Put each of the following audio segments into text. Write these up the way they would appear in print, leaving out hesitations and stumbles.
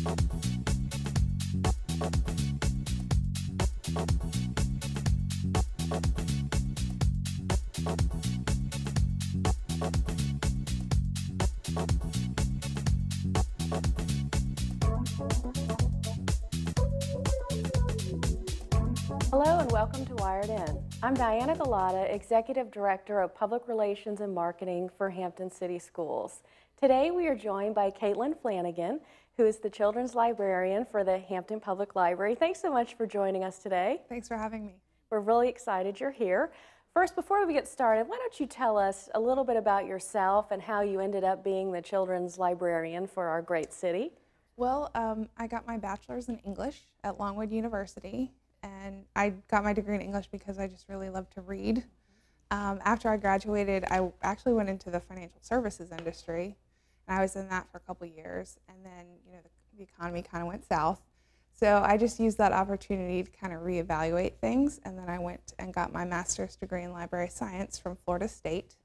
Hello and welcome to Wired In. I'm Diana Gulotta, Executive Director of Public Relations and Marketing for Hampton City Schools. Today we are joined by Flanagan, who is the Children's Librarian for the Hampton Public Library. Thanks so much for joining us today. Thanks for having me. We're really excited you're here. First, before we get started, why don't you tell us a little bit about yourself and how you ended up being the Children's Librarian for our great city? Well, I got my bachelor's in English at Longwood University. And I got my degree in English because I just really love to read. After I graduated, I actually went into the financial services industry, and I was in that for a couple years. And then, you know, the economy kind of went south. So I just used that opportunity to kind of reevaluate things. And then I went and got my master's degree in library science from Florida State.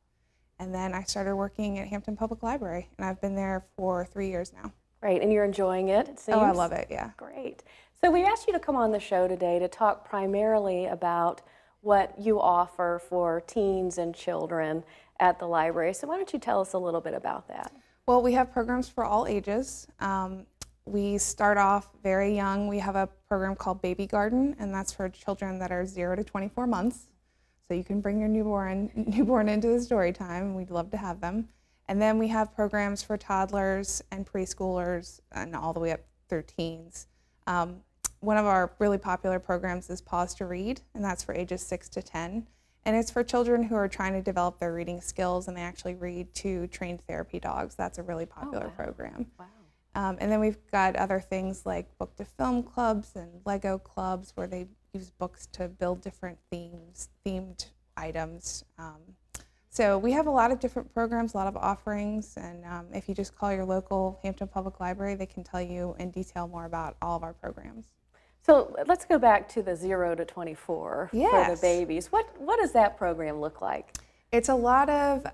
And then I started working at Hampton Public Library, and I've been there for 3 years now. Great, and you're enjoying it, it seems? Oh, I love it, yeah. Great. So we asked you to come on the show today to talk primarily about what you offer for teens and children at the library. So why don't you tell us a little bit about that? Well, we have programs for all ages. We start off very young. We have a program called Baby Garden, and that's for children that are 0 to 24 months. So you can bring your newborn into the story time. We'd love to have them. And then we have programs for toddlers and preschoolers and all the way up through teens. One of our really popular programs is Pause to Read, and that's for ages 6 to 10. And it's for children who are trying to develop their reading skills, and they actually read to trained therapy dogs. That's a really popular program. Wow. And then we've got other things like book to film clubs and Lego clubs where they use books to build different themed items. So we have a lot of different programs, a lot of offerings, and if you just call your local Hampton Public Library, they can tell you in detail more about all of our programs. So let's go back to the 0 to 24 yes. for the babies. What does that program look like? It's a lot of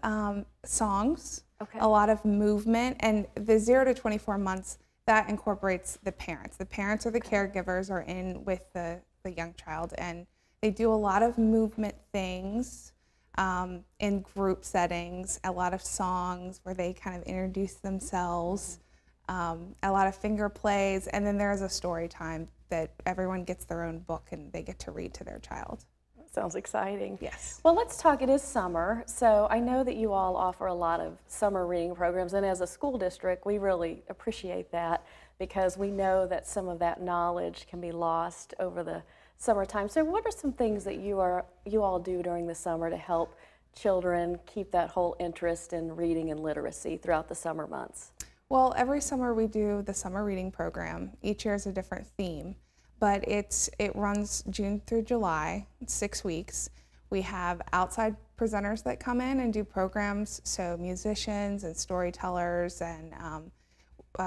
songs, okay. A lot of movement, and the 0 to 24 months, that incorporates the parents. The parents or the caregivers are in with the young child, and they do a lot of movement things in group settings, a lot of songs where they kind of introduce themselves, a lot of finger plays, and then there's a story time that everyone gets their own book and they get to read to their child. That sounds exciting. Yes. Well, let's talk, it is summer, so I know that you all offer a lot of summer reading programs, and as a school district, we really appreciate that because we know that some of that knowledge can be lost over the summertime. So what are some things that you all do during the summer to help children keep that whole interest in reading and literacy throughout the summer months? Well, every summer we do the summer reading program. Each year is a different theme, but it runs June through July, 6 weeks. We have outside presenters that come in and do programs, so musicians and storytellers and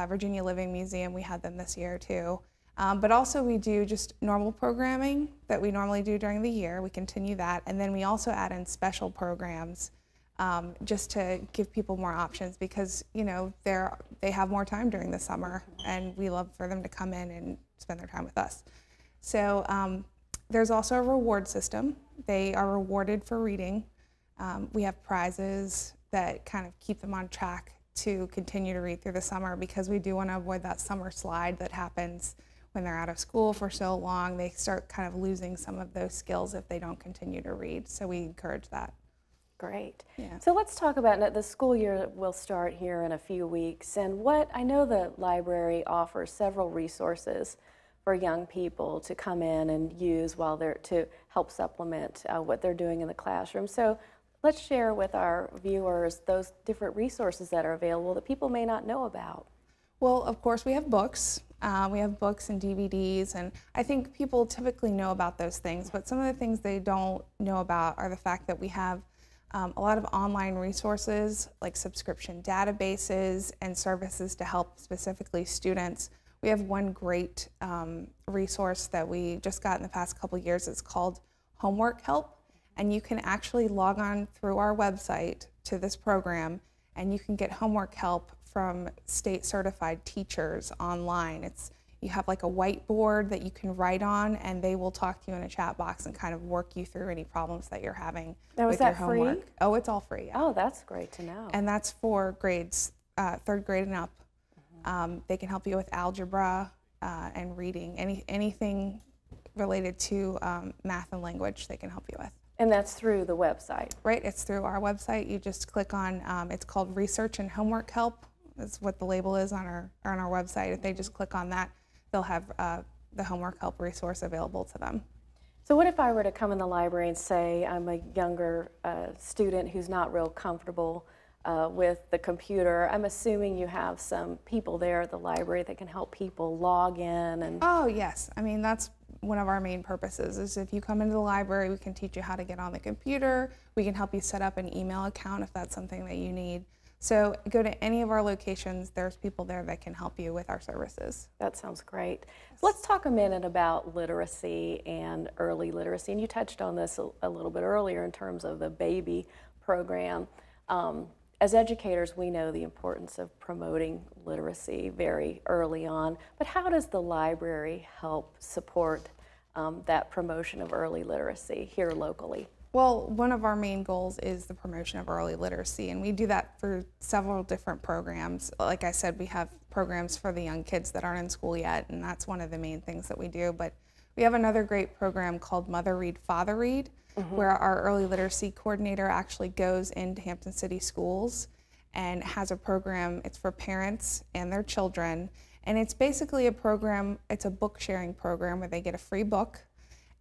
Virginia Living Museum, we had them this year too. But also we do just normal programming that we normally do during the year. We continue that, and then we also add in special programs just to give people more options because, you know, they have more time during the summer, and we love for them to come in and spend their time with us. So there's also a reward system. They are rewarded for reading. We have prizes that kind of keep them on track to continue to read through the summer because we do want to avoid that summer slide that happens when they're out of school for so long. They start kind of losing some of those skills if they don't continue to read, so we encourage that. Great. Yeah. So let's talk about the school year will start here in a few weeks, and I know the library offers several resources for young people to come in and use to help supplement what they're doing in the classroom. So let's share with our viewers those different resources that are available that people may not know about. Well, of course, we have books. We have books and DVDs, and I think people typically know about those things, but some of the things they don't know about are the fact that we have a lot of online resources like subscription databases and services to help specifically students. We have one great resource that we just got in the past couple years. It's called Homework Help, and you can actually log on through our website to this program, and you can get homework help from state certified teachers online. You have like a whiteboard that you can write on, and they will talk to you in a chat box and kind of work you through any problems that you're having with your homework. Free? Oh, it's all free. Yeah. Oh, that's great to know. And that's for grades 3rd grade and up. They can help you with algebra and reading, anything related to math and language they can help you with. And that's through the website? Right, it's through our website. You just click on, it's called Research and Homework Help. That's what the label is on our website. If they just click on that, they'll have the homework help resource available to them. So what if I were to come in the library and say I'm a younger student who's not real comfortable with the computer? I'm assuming you have some people there at the library that can help people log in and... Oh yes, I mean that's one of our main purposes is if you come into the library, we can teach you how to get on the computer. We can help you set up an email account if that's something that you need. So go to any of our locations, there's people there that can help you with our services. That sounds great. So let's talk a minute about literacy and early literacy. And you touched on this a little bit earlier in terms of the baby program. As educators, we know the importance of promoting literacy very early on, but how does the library help support that promotion of early literacy here locally? Well, one of our main goals is the promotion of early literacy, and we do that through several different programs. Like I said, we have programs for the young kids that aren't in school yet, and that's one of the main things that we do. But we have another great program called Mother Read, Father Read, where our early literacy coordinator actually goes into Hampton City schools and has a program. It's for parents and their children, and it's basically a program, it's a book sharing program where they get a free book,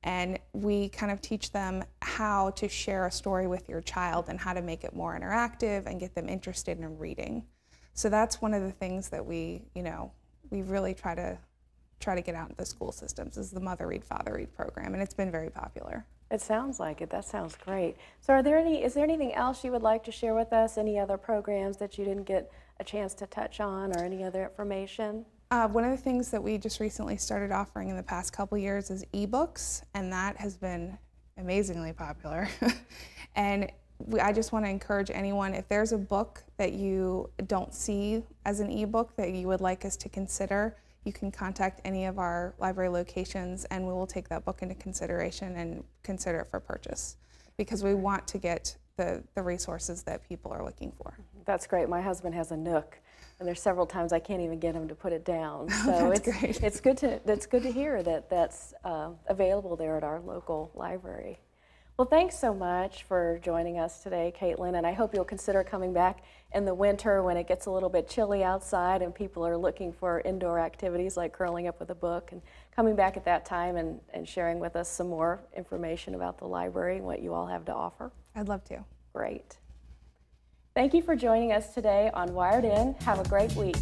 and we kind of teach them how to share a story with your child and how to make it more interactive and get them interested in reading. So that's one of the things that we really try to get out into the school systems is the Mother Read, Father Read program, and it's been very popular. It sounds like it. That sounds great. So is there anything else you would like to share with us? Any other programs that you didn't get a chance to touch on or any other information? One of the things that we just recently started offering in the past couple years is ebooks, and that has been amazingly popular. And I just want to encourage anyone, if there's a book that you don't see as an ebook that you would like us to consider, you can contact any of our library locations and we will take that book into consideration and consider it for purchase, because we want to get the resources that people are looking for. That's great. My husband has a Nook, and there's several times I can't even get him to put it down. So that's great. It's good to hear that that's available there at our local library. Well, thanks so much for joining us today, Caitlin, and I hope you'll consider coming back in the winter when it gets a little bit chilly outside and people are looking for indoor activities like curling up with a book, and coming back at that time and sharing with us some more information about the library and what you all have to offer. I'd love to. Great. Thank you for joining us today on Wired In. Have a great week.